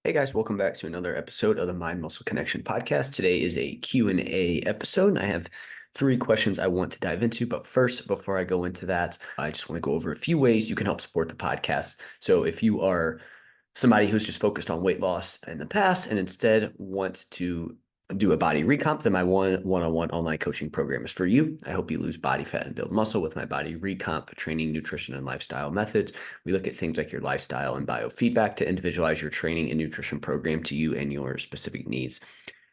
Hey guys, welcome back to another episode of the Mind Muscle Connection podcast. Today is a Q&A episode, and I have three questions I want to dive into. But first, before I go into that, I just want to go over a few ways you can help support the podcast. So if you are somebody who's just focused on weight loss in the past and instead want to do a body recomp, then my one-on-one online coaching program is for you. I help you lose body fat and build muscle with my body recomp training, nutrition, and lifestyle methods. We look at things like your lifestyle and biofeedback to individualize your training and nutrition program to you and your specific needs.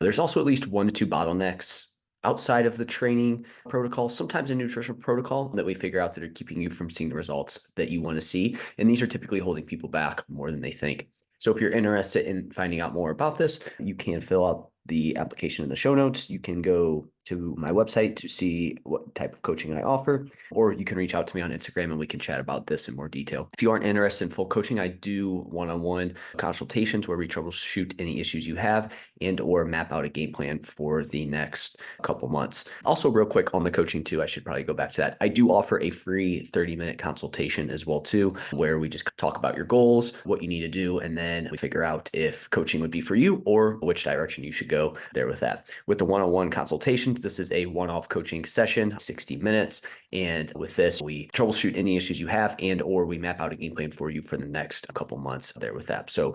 There's also at least 1 to 2 bottlenecks outside of the training protocol, sometimes a nutrition protocol that we figure out that are keeping you from seeing the results that you want to see. And these are typically holding people back more than they think. So if you're interested in finding out more about this, you can fill out the application in the show notes. You can go to my website to see what type of coaching I offer, or you can reach out to me on Instagram and we can chat about this in more detail. If you aren't interested in full coaching, I do one-on-one consultations where we troubleshoot any issues you have and or map out a game plan for the next couple months. Also, real quick on the coaching too, I should probably go back to that. I do offer a free 30-minute consultation as well too, where we just talk about your goals, what you need to do, and then we figure out if coaching would be for you or which direction you should go there with that. With the one-on-one consultations, this is a one-off coaching session, 60 minutes. And with this, we troubleshoot any issues you have and or we map out a game plan for you for the next couple months there with that. So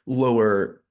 lower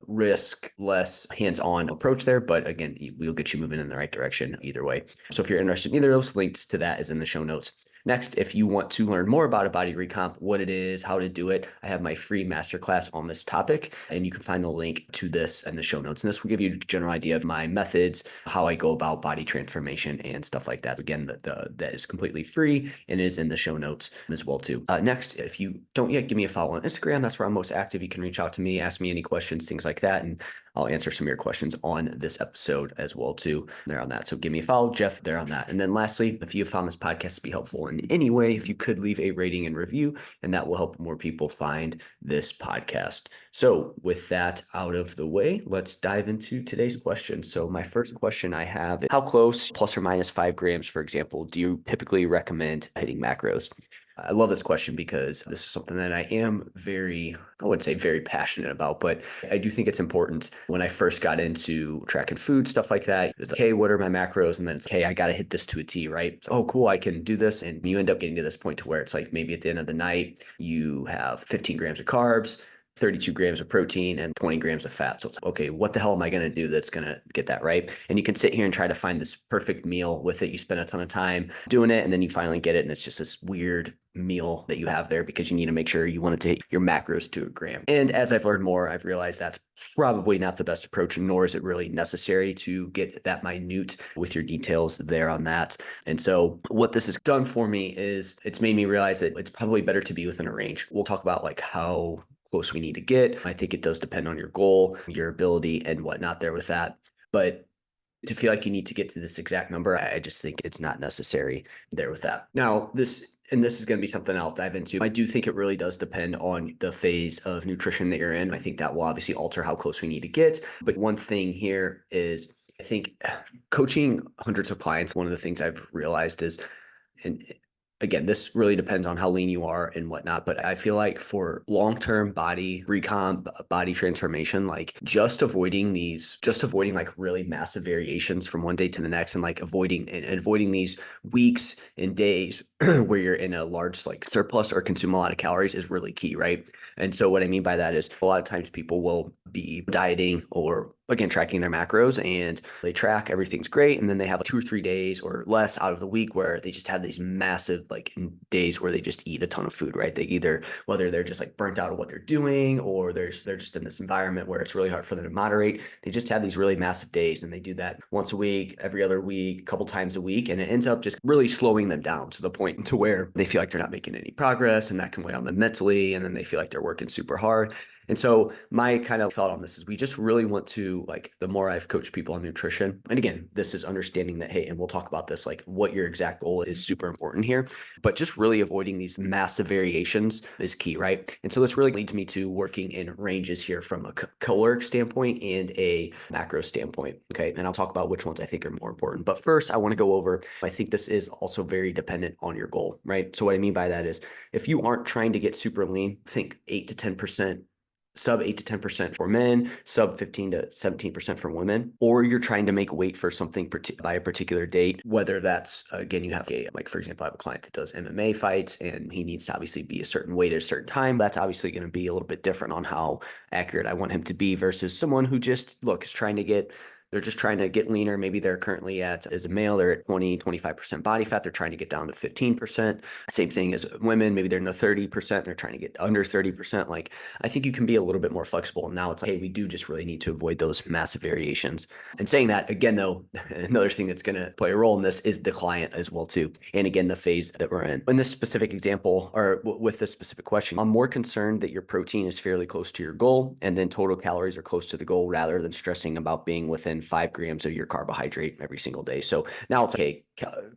risk, less hands-on approach there. But again, we'll get you moving in the right direction either way. So if you're interested in either of those, links to that is in the show notes. Next, if you want to learn more about a body recomp, what it is, how to do it, I have my free masterclass on this topic, and you can find the link to this in the show notes. And this will give you a general idea of my methods, how I go about body transformation and stuff like that. Again, that is completely free and is in the show notes as well too. Next, if you don't yet, give me a follow on Instagram. That's where I'm most active. You can reach out to me, ask me any questions, things like that, and I'll answer some of your questions on this episode as well too. There on that. So give me a follow, Jeff, there on that. And then lastly, if you found this podcast to be helpful in any way, if you could leave a rating and review, and that will help more people find this podcast. So with that out of the way, let's dive into today's question. So my first question I have is, how close, plus or minus 5 grams, for example, do you typically recommend hitting macros? I love this question because this is something that I am I wouldn't say very passionate about, but I do think it's important. When I first got into tracking food, stuff like that, it's like, hey, what are my macros? And then it's, hey, I got to hit this to a T, right? So, oh, cool, I can do this. And you end up getting to this point to where it's like maybe at the end of the night, you have 15 grams of carbs, 32 grams of protein and 20 grams of fat. So it's like, okay, what the hell am I going to do that's going to get that right? And you can sit here and try to find this perfect meal with it. You spend a ton of time doing it and then you finally get it. And it's just this weird meal that you have there because you need to make sure you want to take your macros to a gram. And as I've learned more, I've realized that's probably not the best approach, nor is it really necessary to get that minute with your details there on that. And so what this has done for me is it's made me realize that it's probably better to be within a range. We'll talk about like how close we need to get. I think it does depend on your goal, your ability, and whatnot there with that. But to feel like you need to get to this exact number, I just think it's not necessary there with that. Now, this is going to be something I'll dive into. I do think it really does depend on the phase of nutrition that you're in. I think that will obviously alter how close we need to get. But one thing here is, I think coaching hundreds of clients, one of the things I've realized is, and again, this really depends on how lean you are and whatnot, but I feel like for long-term body recomp, body transformation, like just avoiding like really massive variations from one day to the next and like avoiding these weeks and days where you're in a large like surplus or consume a lot of calories is really key, right? And so what I mean by that is a lot of times people will be dieting or again, tracking their macros and they track, everything's great. And then they have 2 or 3 days or less out of the week where they just have these massive like days where they just eat a ton of food, right? They either, whether they're just like burnt out of what they're doing or they're just in this environment where it's really hard for them to moderate. They just have these really massive days and they do that once a week, every other week, a couple times a week. And it ends up just really slowing them down to the point to where they feel like they're not making any progress and that can weigh on them mentally. And then they feel like they're working super hard. And so my kind of thought on this is we just really want to, like, the more I've coached people on nutrition, and again, this is understanding that, hey, and we'll talk about this, like what your exact goal is super important here, but just really avoiding these massive variations is key, right? And so this really leads me to working in ranges here from a caloric standpoint and a macro standpoint, okay? And I'll talk about which ones I think are more important. But first, I want to go over, I think this is also very dependent on your goal, right? So what I mean by that is if you aren't trying to get super lean, think 8 to 10% sub 8 to 10% for men, sub 15 to 17% for women, or you're trying to make weight for something by a particular date, whether that's, again, you have like, for example, I have a client that does MMA fights and he needs to obviously be a certain weight at a certain time. That's obviously going to be a little bit different on how accurate I want him to be versus someone who just, look, is trying to get they're just trying to get leaner. Maybe they're currently as a male, they're at 20, 25% body fat. They're trying to get down to 15%. Same thing as women. Maybe they're in the 30%. They're trying to get under 30%. Like, I think you can be a little bit more flexible. Now it's like, hey, we do just really need to avoid those massive variations. And saying that, again, though, another thing that's going to play a role in this is the client as well, too. And again, the phase that we're in. In this specific example, or with this specific question, I'm more concerned that your protein is fairly close to your goal and then total calories are close to the goal rather than stressing about being within 5 grams of your carbohydrate every single day. So now it's okay,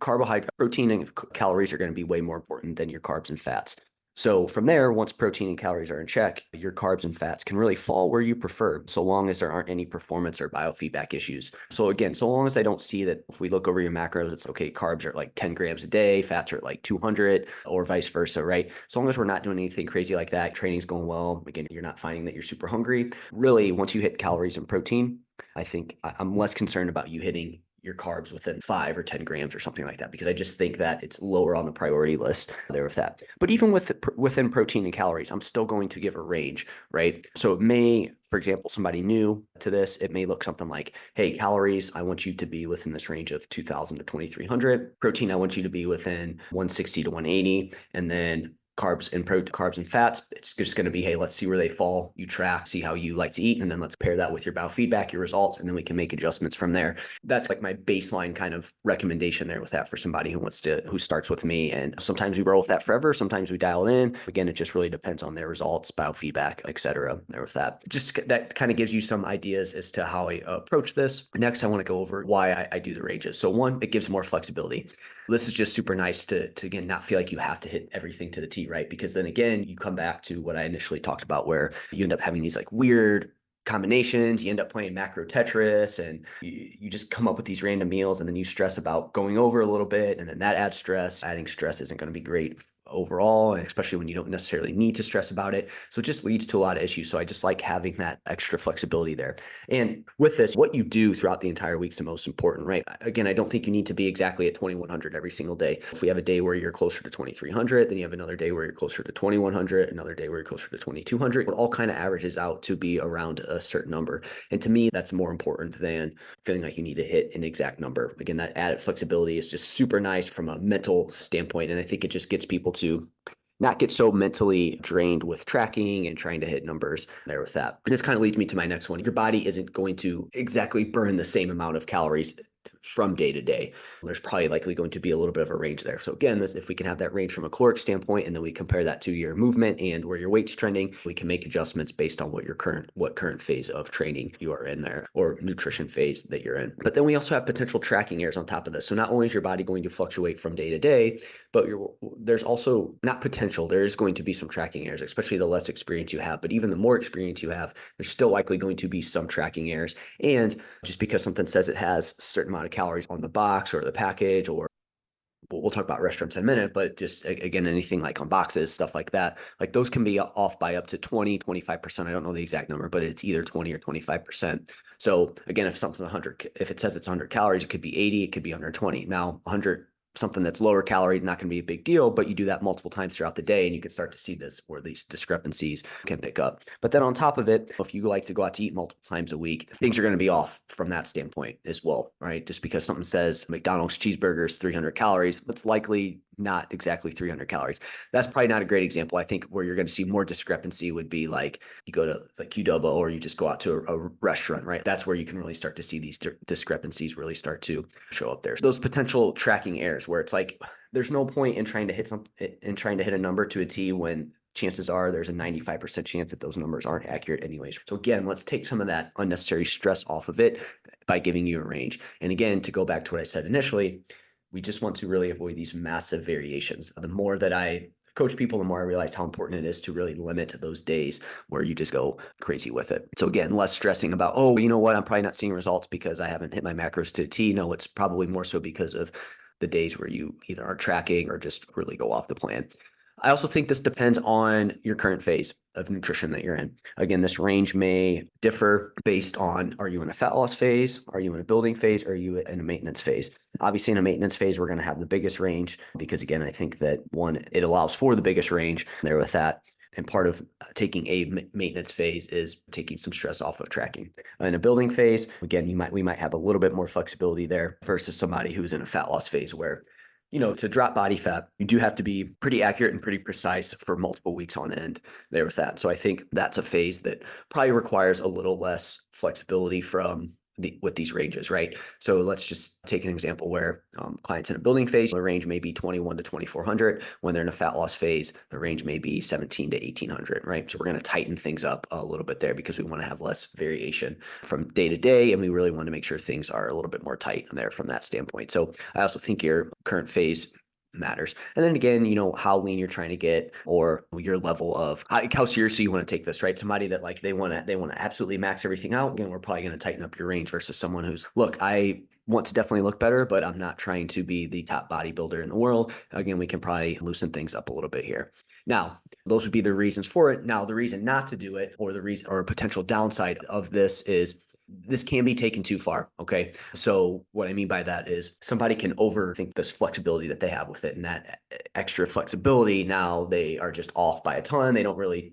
carbohydrate, protein and calories are going to be way more important than your carbs and fats. So from there, once protein and calories are in check, your carbs and fats can really fall where you prefer, so long as there aren't any performance or biofeedback issues. So again, so long as I don't see that if we look over your macros, it's okay, carbs are like 10 grams a day, fats are like 200 or vice versa, right? So long as we're not doing anything crazy like that, training's going well, again, you're not finding that you're super hungry. Really, once you hit calories and protein, I think I'm less concerned about you hitting your carbs within 5 or 10 grams or something like that, because I just think that it's lower on the priority list there with that. But even within protein and calories, I'm still going to give a range, right? So it may, for example, somebody new to this, it may look something like, hey, calories, I want you to be within this range of 2,000 to 2,300. Protein, I want you to be within 160 to 180. And then carbs and fats, it's just going to be, hey, let's see where they fall. You track, see how you like to eat, and then let's pair that with your biofeedback, your results, and then we can make adjustments from there. That's like my baseline kind of recommendation there with that for somebody who starts with me. And sometimes we roll with that forever. Sometimes we dial it in. Again, it just really depends on their results, biofeedback, etc. There with that. Just that kind of gives you some ideas as to how I approach this. Next, I want to go over why I do the ranges. So one, it gives more flexibility. This is just super nice to again, not feel like you have to hit everything to the T, right? Because then again, you come back to what I initially talked about, where you end up having these like weird combinations, you end up playing macro Tetris, and you just come up with these random meals, and then you stress about going over a little bit, and then that adds stress. Adding stress isn't going to be great overall, and especially when you don't necessarily need to stress about it. So it just leads to a lot of issues. So I just like having that extra flexibility there. And with this, what you do throughout the entire week is the most important, right? Again, I don't think you need to be exactly at 2,100 every single day. If we have a day where you're closer to 2,300, then you have another day where you're closer to 2,100, another day where you're closer to 2,200. It all kind of averages out to be around a certain number. And to me, that's more important than feeling like you need to hit an exact number. Again, that added flexibility is just super nice from a mental standpoint. And I think it just gets people to not get so mentally drained with tracking and trying to hit numbers there with that. And this kind of leads me to my next one. Your body isn't going to exactly burn the same amount of calories from day to day. There's probably likely going to be a little bit of a range there. So again, if we can have that range from a caloric standpoint, and then we compare that to your movement and where your weight's trending, we can make adjustments based on what current phase of training you are in there, or nutrition phase that you're in. But then we also have potential tracking errors on top of this. So not only is your body going to fluctuate from day to day, but there's also not potential. There is going to be some tracking errors, especially the less experience you have. But even the more experience you have, there's still likely going to be some tracking errors. And just because something says it has a certain amount of calories on the box or the package, or we'll talk about restaurants in a minute, but just again, anything like on boxes, stuff like that, like those can be off by up to 20, 25%. I don't know the exact number, but it's either 20 or 25%. So again, if something's 100, if it says it's 100 calories, it could be 80, it could be 120. Now 100, something that's lower calorie, not going to be a big deal, but you do that multiple times throughout the day and you can start to see this where these discrepancies can pick up. But then on top of it, if you like to go out to eat multiple times a week, things are going to be off from that standpoint as well, right? Just because something says McDonald's cheeseburgers, 300 calories, it's likely not exactly 300 calories. That's probably not a great example. I think where you're going to see more discrepancy would be like you go to like Qdoba, or you just go out to a restaurant, right? That's where you can really start to see these discrepancies really start to show up there. So those potential tracking errors where it's like, there's no point in trying to hit a number to a T when chances are there's a 95% chance that those numbers aren't accurate anyways. So again, let's take some of that unnecessary stress off of it by giving you a range. And again, to go back to what I said initially, we just want to really avoid these massive variations. The more that I coach people, the more I realize how important it is to really limit those days where you just go crazy with it. So again, less stressing about, oh, you know what, I'm probably not seeing results because I haven't hit my macros to a T. No, it's probably more so because of the days where you either are tracking or just really go off the plan. I also think this depends on your current phase of nutrition that you're in. Again, this range may differ based on, are you in a fat loss phase? Are you in a building phase? Or are you in a maintenance phase? Obviously, in a maintenance phase, we're going to have the biggest range because, again, I think that one, it allows for the biggest range there with that. And part of taking a maintenance phase is taking some stress off of tracking. In a building phase, again, we might have a little bit more flexibility there versus somebody who's in a fat loss phase where, to drop body fat, you do have to be pretty accurate and pretty precise for multiple weeks on end there with that. So I think that's a phase that probably requires a little less flexibility with these ranges, right? So let's just take an example where clients in a building phase, the range may be 21 to 2400. When they're in a fat loss phase, the range may be 17 to 1800, right? So we're going to tighten things up a little bit there because we want to have less variation from day to day. And we really want to make sure things are a little bit more tight there from that standpoint. So I also think your current phase matters. And then again, how lean you're trying to get or your level of how seriously you want to take this, right? Somebody that like they want to absolutely max everything out. Again, we're probably going to tighten up your range versus someone who's, look, I want to definitely look better, but I'm not trying to be the top bodybuilder in the world. Again, we can probably loosen things up a little bit here. Now, those would be the reasons for it. Now, the reason not to do it or the reason or a potential downside of this is this can be taken too far. Okay. So what I mean by that is somebody can overthink this flexibility that they have with it. And that extra flexibility, now they are just off by a ton. They don't really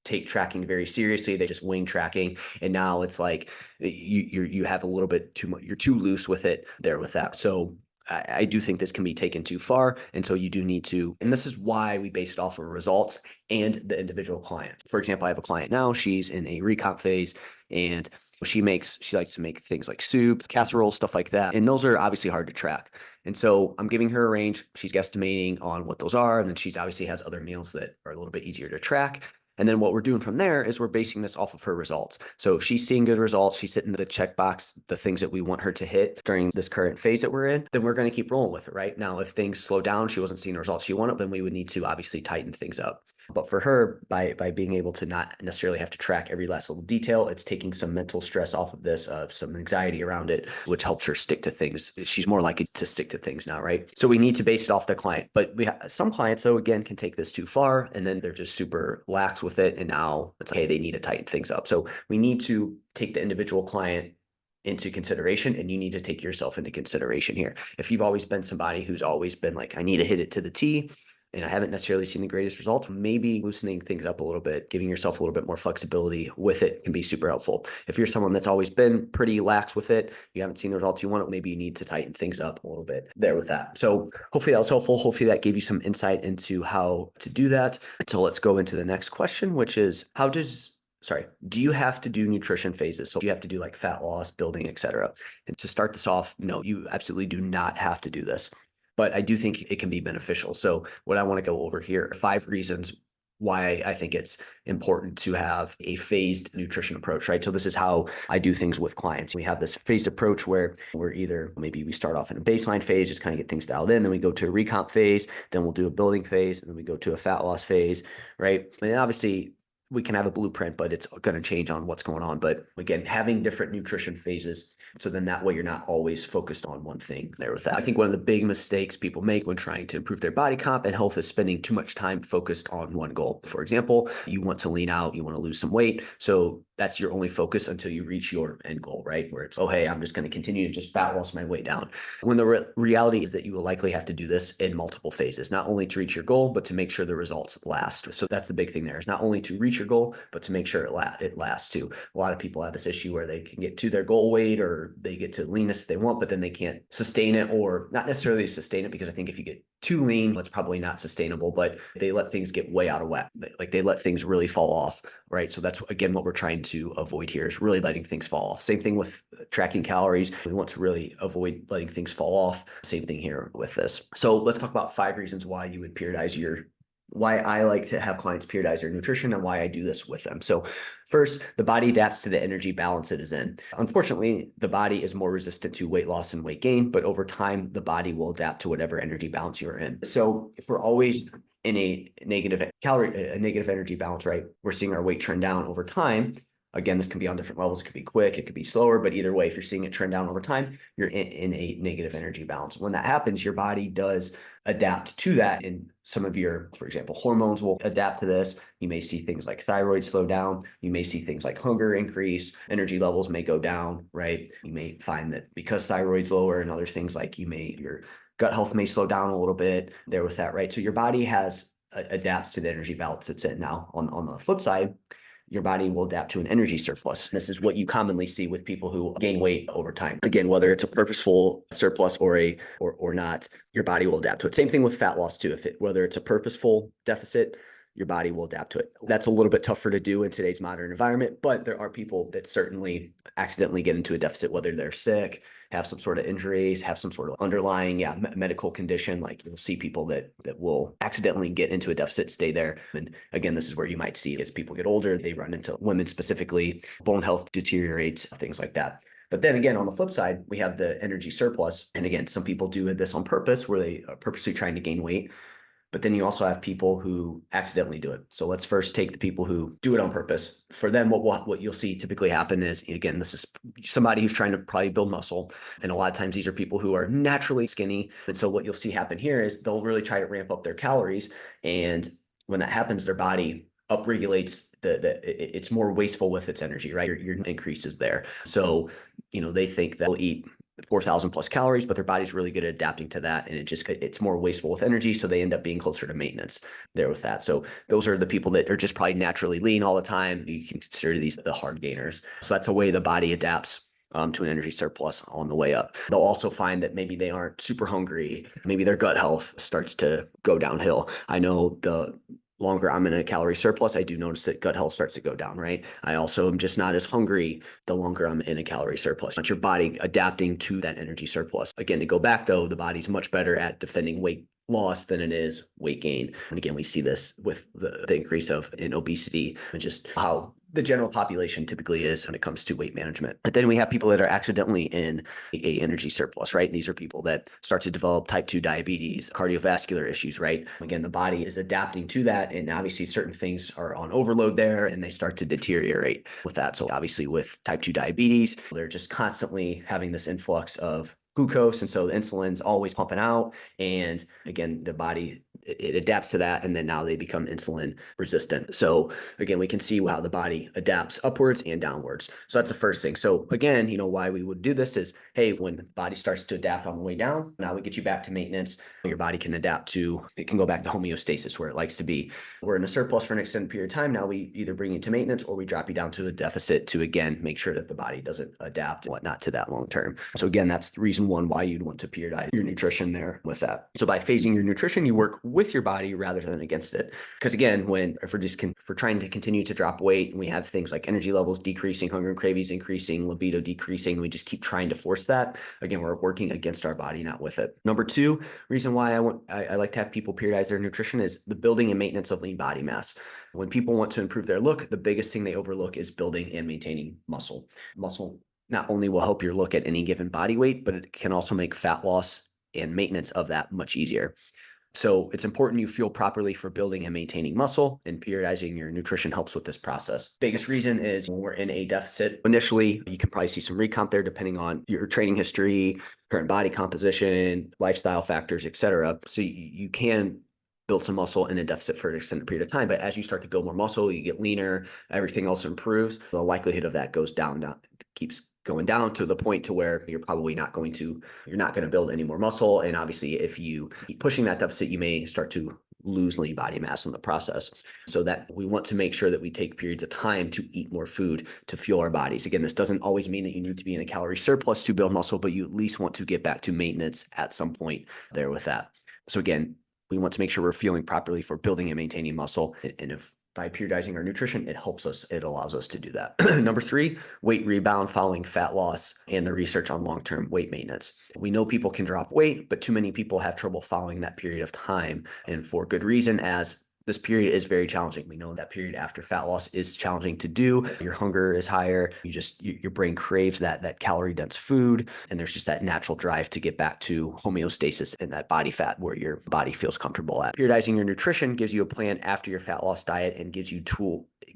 take tracking very seriously. They just wing tracking. And now it's like you have a little bit too much, you're too loose with it there with that. So I do think this can be taken too far. And so you do need to, and this is why we base it off of results and the individual client. For example, I have a client now, she's in a recomp phase and she likes to make things like soup, casseroles, stuff like that. And those are obviously hard to track. And so I'm giving her a range. She's guesstimating on what those are. And then she's obviously has other meals that are a little bit easier to track. And then what we're doing from there is we're basing this off of her results. So if she's seeing good results, she's hitting the checkbox, the things that we want her to hit during this current phase that we're in, then we're going to keep rolling with it, right? Now, if things slow down, she wasn't seeing the results she wanted, then we would need to obviously tighten things up. But for her, by being able to not necessarily have to track every last little detail, it's taking some mental stress off of this, some anxiety around it, which helps her stick to things. She's more likely to stick to things now, right? So we need to base it off the client. But some clients, though, again, can take this too far, and then they're just super lax with it. And now it's like, hey, they need to tighten things up. So we need to take the individual client into consideration, and you need to take yourself into consideration here. If you've always been somebody who's always been like, I need to hit it to the T, and I haven't necessarily seen the greatest results, maybe loosening things up a little bit, giving yourself a little bit more flexibility with it can be super helpful. If you're someone that's always been pretty lax with it, you haven't seen the results you want, maybe you need to tighten things up a little bit there with that. So hopefully that was helpful. Hopefully that gave you some insight into how to do that. So let's go into the next question, which is do you have to do nutrition phases? So do you have to do like fat loss, building, et cetera? And to start this off, no, you absolutely do not have to do this. But I do think it can be beneficial. So what I want to go over here are 5 reasons why I think it's important to have a phased nutrition approach, right? So this is how I do things with clients. We have this phased approach where maybe we start off in a baseline phase, just kind of get things dialed in. Then we go to a recomp phase, then we'll do a building phase, and then we go to a fat loss phase, right? And obviously we can have a blueprint, but it's going to change on what's going on. But again, having different nutrition phases, so then that way you're not always focused on one thing there with that. I think one of the big mistakes people make when trying to improve their body comp and health is spending too much time focused on one goal. For example, you want to lean out, you want to lose some weight. So that's your only focus until you reach your end goal, right? Where it's, oh, hey, I'm just going to continue to just fat loss my weight down. When the reality is that you will likely have to do this in multiple phases, not only to reach your goal, but to make sure the results last. So that's the big thing there, is not only to reach your goal, but to make sure it lasts too. A lot of people have this issue where they can get to their goal weight or they get to leanness they want, but then they can't sustain it, or not necessarily sustain it, because I think if you get too lean, it's probably not sustainable, but they let things get way out of whack. Like they let things really fall off, right? So that's, again, what we're trying to avoid here, is really letting things fall off. Same thing with tracking calories. We want to really avoid letting things fall off. Same thing here with this. So let's talk about 5 reasons why you would periodize why I like to have clients periodize their nutrition and why I do this with them. So first, the body adapts to the energy balance it is in. Unfortunately, the body is more resistant to weight loss and weight gain, but over time, the body will adapt to whatever energy balance you're in. So if we're always in a negative energy balance, right, we're seeing our weight trend down over time. Again, this can be on different levels. It could be quick, it could be slower, but either way, if you're seeing it trend down over time, you're in a negative energy balance. When that happens, your body does adapt to that. And some of your, for example, hormones will adapt to this. You may see things like thyroid slow down. You may see things like hunger increase. Energy levels may go down, right? You may find that because thyroid's lower and other things like your gut health may slow down a little bit there with that, right? So your body has adapts to the energy balance it's in. Now, on the flip side, your body will adapt to an energy surplus. This is what you commonly see with people who gain weight over time. Again, whether it's a purposeful surplus or not, your body will adapt to it. Same thing with fat loss too. Whether it's a purposeful deficit, your body will adapt to it. That's a little bit tougher to do in today's modern environment, but there are people that certainly accidentally get into a deficit, whether they're sick, have some sort of injuries, have some sort of underlying medical condition. Like you'll see people that will accidentally get into a deficit, stay there. And again, this is where you might see as people get older, they run into women specifically, bone health deteriorates, things like that. But then again, on the flip side, we have the energy surplus. And again, some people do this on purpose where they are purposely trying to gain weight. But then you also have people who accidentally do it. So let's first take the people who do it on purpose. For them, what you'll see typically happen is, again, this is somebody who's trying to probably build muscle. And a lot of times these are people who are naturally skinny. And so what you'll see happen here is they'll really try to ramp up their calories. And when that happens, their body upregulates it's more wasteful with its energy, right? Your increase is there. So, they think they'll eat 4,000 plus calories, but their body's really good at adapting to that. And it's more wasteful with energy. So they end up being closer to maintenance there with that. So those are the people that are just probably naturally lean all the time. You can consider these the hard gainers. So that's a way the body adapts to an energy surplus on the way up. They'll also find that maybe they aren't super hungry. Maybe their gut health starts to go downhill. I know the longer I'm in a calorie surplus, I do notice that gut health starts to go down, right? I also am just not as hungry the longer I'm in a calorie surplus. It's your body adapting to that energy surplus. Again, to go back though, the body's much better at defending weight loss than it is weight gain. And again, we see this with the increase in obesity and just how the general population typically is when it comes to weight management. But then we have people that are accidentally in a energy surplus, right? These are people that start to develop type 2 diabetes, cardiovascular issues, right? Again, the body is adapting to that. And obviously certain things are on overload there and they start to deteriorate with that. So obviously with type 2 diabetes, they're just constantly having this influx of glucose. And so the insulin's always pumping out. And again, the body, it adapts to that. And then now they become insulin resistant. So again, we can see how the body adapts upwards and downwards. So that's the first thing. So again, why we would do this is, hey, when the body starts to adapt on the way down, now we get you back to maintenance. Your body can adapt it can go back to homeostasis where it likes to be. We're in a surplus for an extended period of time. Now we either bring you to maintenance or we drop you down to a deficit to, again, make sure that the body doesn't adapt and whatnot to that long term. So again, that's the reason one why you'd want to periodize your nutrition there with that. So by phasing your nutrition, you work with your body rather than against it. Because again, if we're trying to continue to drop weight and we have things like energy levels decreasing, hunger and cravings increasing, libido decreasing, we just keep trying to force that. Again, we're working against our body, not with it. Number two, reason why I like to have people periodize their nutrition is the building and maintenance of lean body mass. When people want to improve their look, the biggest thing they overlook is building and maintaining muscle. Muscle not only will help your look at any given body weight, but it can also make fat loss and maintenance of that much easier. So it's important you fuel properly for building and maintaining muscle, and periodizing your nutrition helps with this process. Biggest reason is when we're in a deficit. Initially, you can probably see some recomp there depending on your training history, current body composition, lifestyle factors, etc. So you can build some muscle in a deficit for an extended period of time. But as you start to build more muscle, you get leaner, everything else improves. The likelihood of that goes down, keeps going down to the point to where you're not going to build any more muscle. And obviously if you keep pushing that deficit, you may start to lose lean body mass in the process. So that we want to make sure that we take periods of time to eat more food to fuel our bodies. Again, this doesn't always mean that you need to be in a calorie surplus to build muscle, but you at least want to get back to maintenance at some point there with that. So again, we want to make sure we're fueling properly for building and maintaining muscle. And if by periodizing our nutrition, it allows us to do that. Number three, weight rebound following fat loss and the research on long-term weight maintenance. We know people can drop weight, but too many people have trouble following that period of time, and for good reason, as this period is very challenging. We know that period after fat loss is challenging to do. Your hunger is higher. Your brain craves that calorie dense food. And there's just that natural drive to get back to homeostasis and that body fat where your body feels comfortable at. Periodizing your nutrition gives you a plan after your fat loss diet and gives you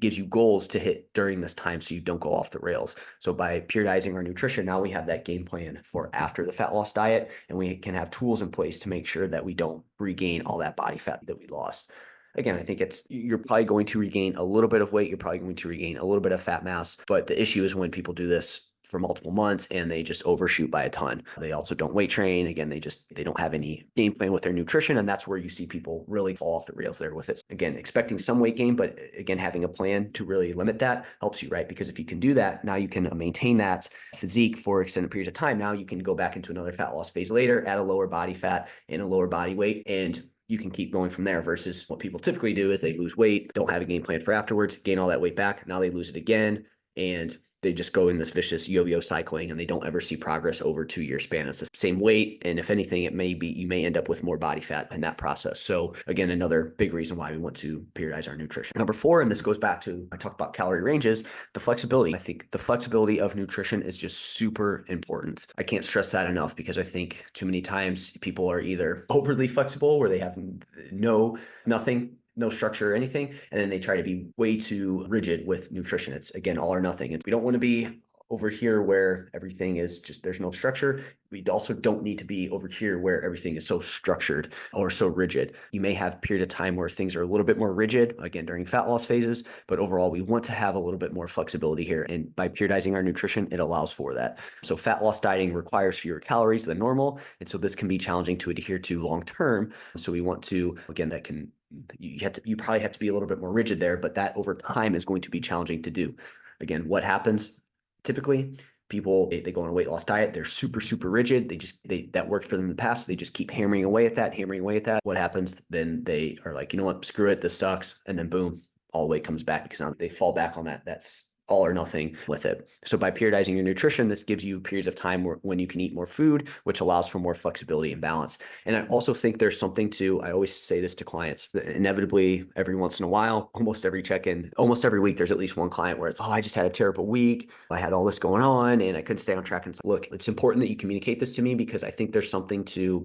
gives you goals to hit during this time so you don't go off the rails. So by periodizing our nutrition, now we have that game plan for after the fat loss diet, and we can have tools in place to make sure that we don't regain all that body fat that we lost. Again, I think you're probably going to regain a little bit of weight. You're probably going to regain a little bit of fat mass. But the issue is when people do this for multiple months and they just overshoot by a ton. They also don't weight train. Again, they don't have any game plan with their nutrition. And that's where you see people really fall off the rails there with it. Again, expecting some weight gain, but again, having a plan to really limit that helps you, right? Because if you can do that, now you can maintain that physique for extended periods of time. Now you can go back into another fat loss phase later at a lower body fat and a lower body weight, and you can keep going from there versus what people typically do is they lose weight, don't have a game plan for afterwards, gain all that weight back. Now they lose it again, and they just go in this vicious yo-yo cycling, and they don't ever see progress over 2 year span. It's the same weight. And if anything, you may end up with more body fat in that process. So again, another big reason why we want to periodize our nutrition. Number 4, and this goes back to, I talked about calorie ranges, the flexibility. I think the flexibility of nutrition is just super important. I can't stress that enough because I think too many times people are either overly flexible where they have nothing, no structure or anything, and then they try to be way too rigid with nutrition. It's again all or nothing, and we don't want to be over here where everything is just there's no structure. We also don't need to be over here where everything is so structured or so rigid. You may have a period of time where things are a little bit more rigid, again during fat loss phases, but overall we want to have a little bit more flexibility here, and by periodizing our nutrition it allows for that. So fat loss dieting requires fewer calories than normal, and so this can be challenging to adhere to long term. So we want to, again, you probably have to be a little bit more rigid there, but that over time is going to be challenging to do. Again, what happens typically? People, they go on a weight loss diet. They're super, super rigid. That worked for them in the past. They just keep hammering away at that. What happens? Then they are like, you know what, screw it. This sucks. And then boom, all the weight comes back because now they fall back on that. That's all or nothing with it. So by periodizing your nutrition, this gives you periods of time when you can eat more food, which allows for more flexibility and balance. And I also think there's something I always say this to clients, inevitably every once in a while, almost every check-in, almost every week, there's at least one client where it's, I just had a terrible week. I had all this going on and I couldn't stay on track. And so, look, it's important that you communicate this to me because I think there's something to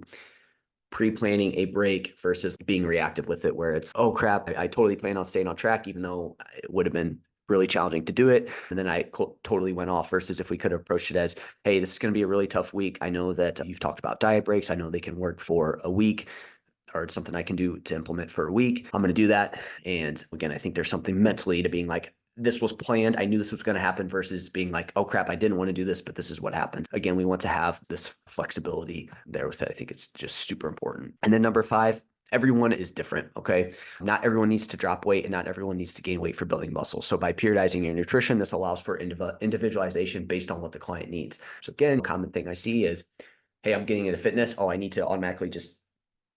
pre-planning a break versus being reactive with it, where it's, oh crap, I totally plan on staying on track, even though it would have been really challenging to do it. And then I totally went off versus if we could have approached it as, hey, this is going to be a really tough week. I know that you've talked about diet breaks. I know they can work for a week, or it's something I can do to implement for a week. I'm going to do that. And again, I think there's something mentally to being like, this was planned. I knew this was going to happen versus being like, oh crap, I didn't want to do this, but this is what happened. Again, we want to have this flexibility there with it. I think it's just super important. And then number 5, everyone is different, okay? Not everyone needs to drop weight and not everyone needs to gain weight for building muscle. So by periodizing your nutrition, this allows for individualization based on what the client needs. So again, a common thing I see is, hey, I'm getting into fitness. Oh, I need to automatically just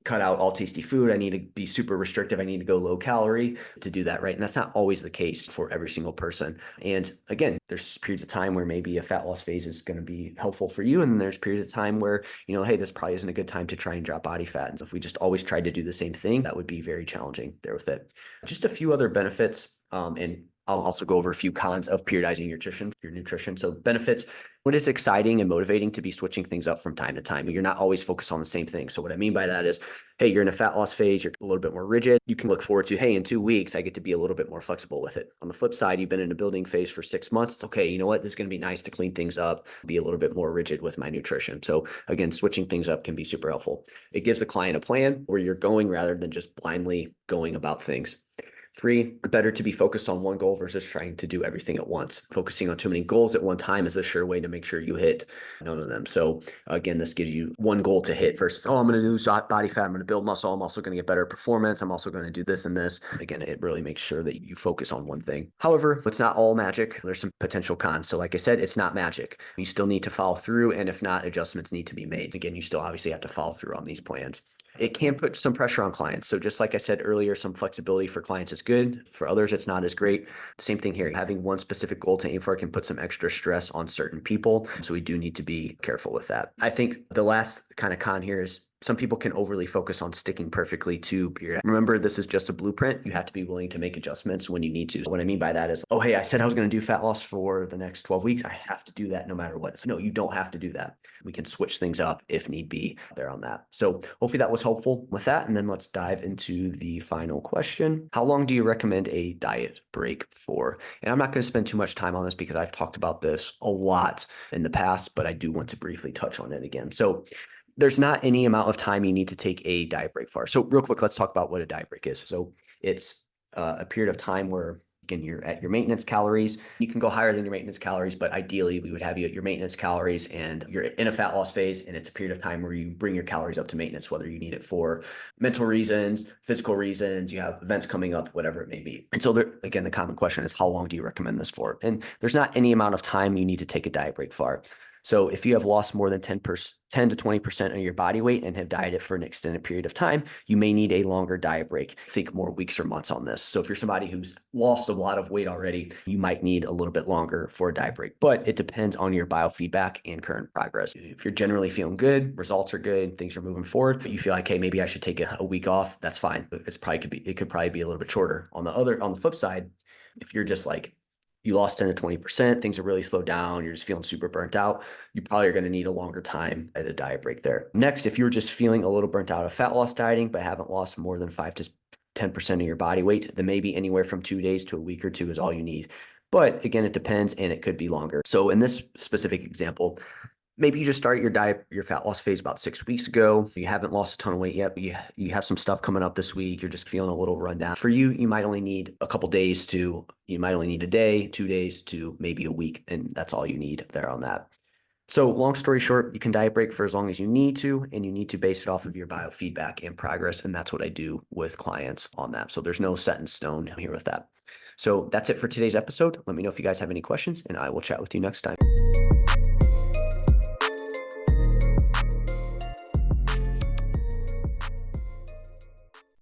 cut out all tasty food. I need to be super restrictive. I need to go low calorie to do that, right? And that's not always the case for every single person. And again, there's periods of time where maybe a fat loss phase is going to be helpful for you. And then there's periods of time where, hey, this probably isn't a good time to try and drop body fat. And so if we just always tried to do the same thing, that would be very challenging there with it. Just a few other benefits, and I'll also go over a few cons of periodizing your nutrition. So benefits, what is exciting and motivating to be switching things up from time to time. You're not always focused on the same thing. So what I mean by that is, hey, you're in a fat loss phase, you're a little bit more rigid. You can look forward to, hey, in 2 weeks, I get to be a little bit more flexible with it. On the flip side, you've been in a building phase for 6 months. It's okay, you know what? This is going to be nice to clean things up, be a little bit more rigid with my nutrition. So again, switching things up can be super helpful. It gives the client a plan where you're going rather than just blindly going about things. 3, better to be focused on one goal versus trying to do everything at once. Focusing on too many goals at one time is a sure way to make sure you hit none of them. So again, this gives you one goal to hit versus, I'm going to lose body fat, I'm going to build muscle, I'm also going to get better performance, I'm also going to do this and this. Again, it really makes sure that you focus on one thing. However, it's not all magic. There's some potential cons. So like I said, it's not magic. You still need to follow through, and if not, adjustments need to be made. Again, you still obviously have to follow through on these plans. It can put some pressure on clients. So just like I said earlier, some flexibility for clients is good. For others, it's not as great. Same thing here. Having one specific goal to aim for can put some extra stress on certain people. So we do need to be careful with that. I think the last kind of con here is Some people can overly focus on sticking perfectly to period. Remember, this is just a blueprint. You have to be willing to make adjustments when you need to. What I mean by that is, oh, hey, I said I was going to do fat loss for the next 12 weeks. I have to do that no matter what. No, you don't have to do that. We can switch things up if need be there on that. So hopefully that was helpful with that. And then let's dive into the final question. How long do you recommend a diet break for? And I'm not going to spend too much time on this because I've talked about this a lot in the past, but I do want to briefly touch on it again. So there's not any amount of time you need to take a diet break for. So real quick, let's talk about what a diet break is. So it's a period of time where, again, you're at your maintenance calories. You can go higher than your maintenance calories, but ideally we would have you at your maintenance calories and you're in a fat loss phase. And it's a period of time where you bring your calories up to maintenance, whether you need it for mental reasons, physical reasons, you have events coming up, whatever it may be. And so there, again, the common question is, how long do you recommend this for? And there's not any amount of time you need to take a diet break for. So if you have lost more than 10 to 20% of your body weight and have dieted for an extended period of time, you may need a longer diet break. Think more weeks or months on this. So if you're somebody who's lost a lot of weight already, you might need a little bit longer for a diet break, but it depends on your biofeedback and current progress. If you're generally feeling good, results are good, things are moving forward, but you feel like, hey, maybe I should take a week off, that's fine. It could probably be a little bit shorter. On the flip side, if you're just like, you lost 10 to 20%, things are really slowed down, you're just feeling super burnt out, you probably are going to need a longer time at the diet break there. Next, if you're just feeling a little burnt out of fat loss dieting, but haven't lost more than 5 to 10% of your body weight, then maybe anywhere from 2 days to a week or two is all you need. But again, it depends and it could be longer. So in this specific example, maybe you just start your fat loss phase about 6 weeks ago. You haven't lost a ton of weight yet, but you have some stuff coming up this week. You're just feeling a little run down. For you, you might only need a day, 2 days to maybe a week, and that's all you need there on that. So long story short, you can diet break for as long as you need to, and you need to base it off of your biofeedback and progress. And that's what I do with clients on that. So there's no set in stone here with that. So that's it for today's episode. Let me know if you guys have any questions, and I will chat with you next time.